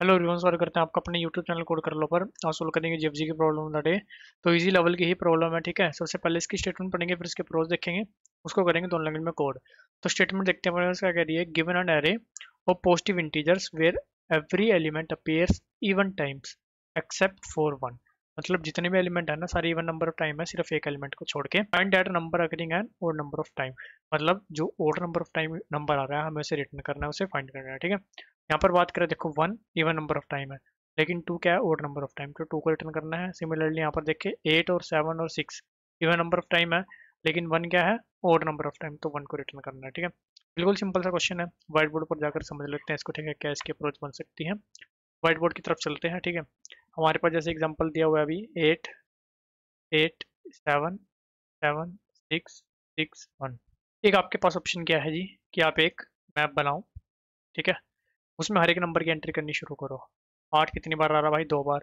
Hello everyone, स्वागत करते हैं आपका अपने यूट्यूब चैनल कोड कर लो पर। आज सोल्व करेंगे जीएफजी की प्रॉब्लम द डे। तो इजी लेवल की ही प्रॉब्लम है, ठीक है। सबसे पहले इसकी स्टेटमेंट पढ़ेंगे, फिर इसके प्रोज देखेंगे, उसको करेंगे दोनों लैंग्वेज में कोड। तो स्टेटमेंट देखते हैं क्या कह रही है। Given an array of positive integers where every element appears even times except for one. मतलब जितने भी एलिमेंट है ना, सारे इवन नंबर ऑफ टाइम है, सिर्फ एक एलिमेंट को छोड़ के। Find that number occurring an odd number of time. मतलब जो odd number of time number आ रहा है, हमें उसे रिटर्न करना है, उसे फाइंड करना है, ठीक है। यहाँ पर बात करें, देखो one even number of time है, लेकिन टू क्या है, ओड नंबर ऑफ टाइम, तो टू को रिटर्न करना है। सिमिलरली यहाँ पर देखिए 8 और 7 और 6 इवन नंबर ऑफ टाइम है, लेकिन वन क्या है, ओड नंबर ऑफ टाइम, तो वन को रिटर्न करना है, ठीक है। बिल्कुल सिंपल सा क्वेश्चन है, व्हाइट बोर्ड पर जाकर समझ लेते हैं इसको, ठीक है, क्या इसकी अप्रोच बन सकती है। व्हाइट बोर्ड की तरफ चलते हैं, ठीक है। हमारे पास जैसे एग्जाम्पल दिया हुआ है अभी 8 8 7 7 6 6 1। एक आपके पास ऑप्शन क्या है जी, कि आप एक मैप बनाओ, ठीक है। उसमें हर एक नंबर की एंट्री करनी शुरू करो। 8 कितनी बार आ रहा भाई, 2 बार।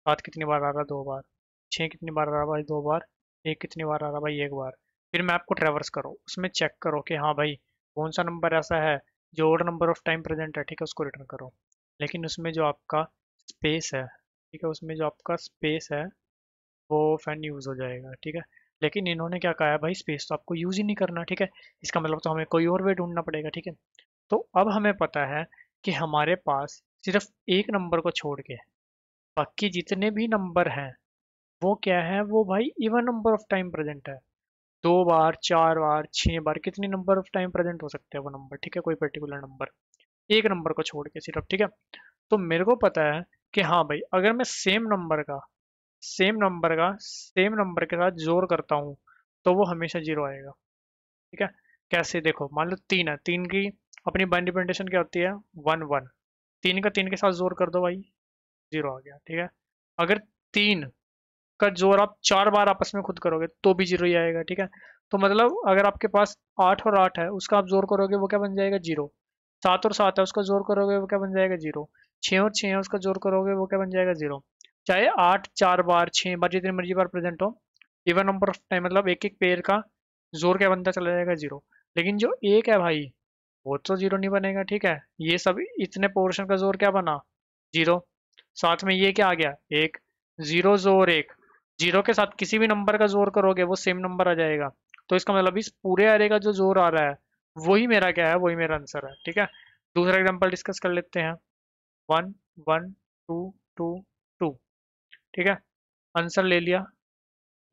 7 कितनी बार आ रहा, 2 बार। 6 कितनी बार आ रहा भाई, 2 बार। 1 कितनी बार आ रहा भाई, 1 बार। फिर मैप को ट्रेवर्स करो, उसमें चेक करो कि हाँ भाई कौन सा नंबर ऐसा है जो odd number of time present है, ठीक है, उसको रिटर्न करो। लेकिन उसमें जो आपका स्पेस है, ठीक है, उसमें जो आपका स्पेस है वो फैन यूज़ हो जाएगा, ठीक है। लेकिन इन्होंने क्या कहा है भाई, स्पेस तो आपको यूज़ ही नहीं करना, ठीक है। इसका मतलब तो हमें कोई और वे ढूंढना पड़ेगा, ठीक है। तो अब हमें पता है कि हमारे पास सिर्फ एक नंबर को छोड़ के बाकी जितने भी नंबर हैं वो क्या है, वो भाई even number of time present है। 2 बार, 4 बार, 6 बार, कितने नंबर ऑफ टाइम प्रेजेंट हो सकते हैं वो नंबर, ठीक है, कोई पर्टिकुलर नंबर, एक नंबर को छोड़ के सिर्फ, ठीक है। तो मेरे को पता है कि हाँ भाई अगर मैं सेम नंबर के साथ जोड़ करता हूँ तो वो हमेशा जीरो आएगा, ठीक है। कैसे, देखो मान लो 3 है, 3 की अपनी बाइनरी रिप्रेजेंटेशन क्या होती है, 1 1। 3 का 3 के साथ जोड़ कर दो भाई, जीरो आ गया, ठीक है। अगर 3 का जोड़ आप 4 बार आपस में खुद करोगे तो भी जीरो ही आएगा, ठीक है। तो मतलब अगर आपके पास 8 और 8 है, उसका आप जोड़ करोगे वो क्या बन जाएगा, जीरो। 7 और 7 है, उसका जोड़ करोगे वो क्या बन जाएगा, जीरो। 6 और 6 है, उसका जोड़ करोगे वो क्या बन जाएगा, जीरो। चाहे 8 4 बार, 6 बार, जितनी मर्जी बार प्रेजेंट हो, इवन नंबर ऑफ टाइम, मतलब एक एक पेयर का जोड़ क्या बनता चला जाएगा, जीरो। लेकिन जो एक है भाई वो तो जीरो नहीं बनेगा, ठीक है। ये सब इतने पोर्शन का जोड़ क्या बना, जीरो। साथ में ये क्या आ गया, एक। जीरो जोर एक, जीरो के साथ किसी भी नंबर का जोड़ करोगे वो सेम नंबर आ जाएगा। तो इसका मतलब इस पूरे एरे का जो जोड़ आ रहा है वही मेरा क्या है, वही मेरा आंसर है, ठीक है। दूसरा एग्जांपल डिस्कस कर लेते हैं। 1 1 2 2 2, ठीक है। आंसर ले लिया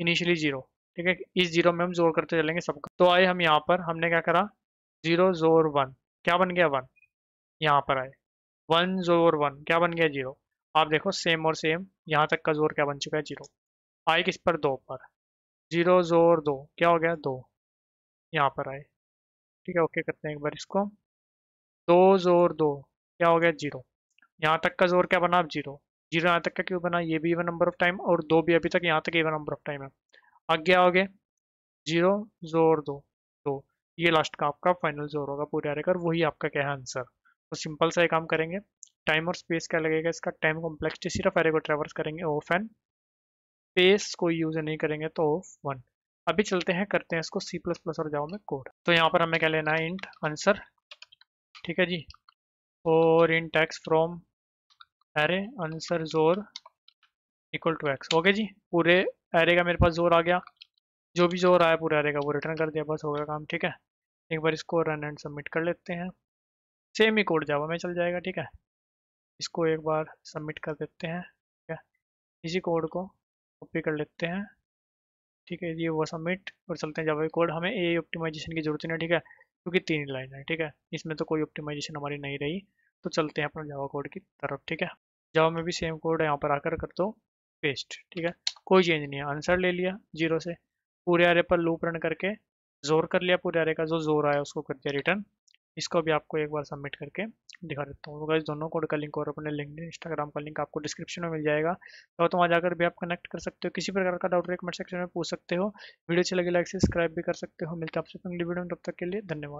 इनिशियली जीरो, ठीक है। इस जीरो में हम जोड़ करते चलेंगे सबका। तो आए हम यहाँ पर, हमने क्या करा, जीरो जोर वन, क्या बन गया, वन। यहाँ पर आए 1 जोर वन, क्या बन गया, जीरो। आप देखो सेम और सेम, यहाँ तक का जोर क्या बन चुका है, जीरो। आए किस पर, 2 पर। जीरो जोर दो, क्या हो गया, 2। यहाँ पर आए, ठीक है। ओके करते हैं एक बार इसको। 2 जोर 2, क्या हो गया, जीरो। यहाँ तक का जोर क्या बना, अब जीरो। जीरो यहाँ तक का क्यों बना, ये भी इवन नंबर ऑफ टाइम, और 2 भी अभी तक यहाँ तक इवन नंबर ऑफ टाइम है। आगे क्या हो गया, जीरो जोर 2 2। ये लास्ट का आपका फाइनल जोर होगा पूरे एरे का, और वही आपका क्या है, आंसर। तो सिंपल सा ये काम करेंगे। टाइम और स्पेस क्या लगेगा इसका, टाइम कॉम्प्लेक्सिटी सिर्फ एरे को ट्रेवर्स करेंगे, ऑफ एन। स्पेस कोई यूज नहीं करेंगे तो ऑफ वन। अभी चलते हैं, करते हैं इसको सी प्लस प्लस और जावा में कोड। तो यहाँ पर हमें क्या लेना है, इंट आंसर, ठीक है जी। और int x from array answer जोर इक्वल टू एक्स, ओके जी। पूरे एरे का मेरे पास जोर आ गया, जो भी जोर आया पूरे एरे का वो रिटर्न कर दिया, बस हो गया काम, ठीक है। एक बार इसको रन एंड सबमिट कर लेते हैं। सेम ही कोड जावा में चल जाएगा, ठीक है। इसको एक बार सबमिट कर देते हैं, ठीक है। इसी कोड को कॉपी कर लेते हैं, ठीक है। ये वो सबमिट, और चलते हैं जावा कोड। हमें ए ऑप्टिमाइजेशन की जरूरत नहीं है, ठीक है, क्योंकि 3 ही लाइन है, ठीक है। इसमें तो कोई ऑप्टिमाइजेशन हमारी नहीं रही। तो चलते हैं अपना जावा कोड की तरफ, ठीक है। जावा में भी सेम कोड है, यहाँ पर आकर कर दो पेस्ट, ठीक है। कोई चेंज नहीं है, आंसर ले लिया जीरो से, पूरे एरे पर लूप रन करके जोर कर लिया, पूरे एरे का जो जोर आया उसको कर दिया रिटर्न। इसको भी आपको एक बार सबमिट करके दिखा देता हूँ। तो गाइस दोनों कोड का लिंक और अपने लिंक्डइन इंस्टाग्राम का लिंक आपको डिस्क्रिप्शन में मिल जाएगा, तो वहाँ जाकर भी आप कनेक्ट कर सकते हो। किसी प्रकार का डाउट कमेंट सेक्शन में पूछ सकते हो। वीडियो अच्छी लगी लाइक सब्सक्राइब भी कर सकते हो। मिलते हैं आपसे अगली वीडियो में, तब तक के लिए धन्यवाद।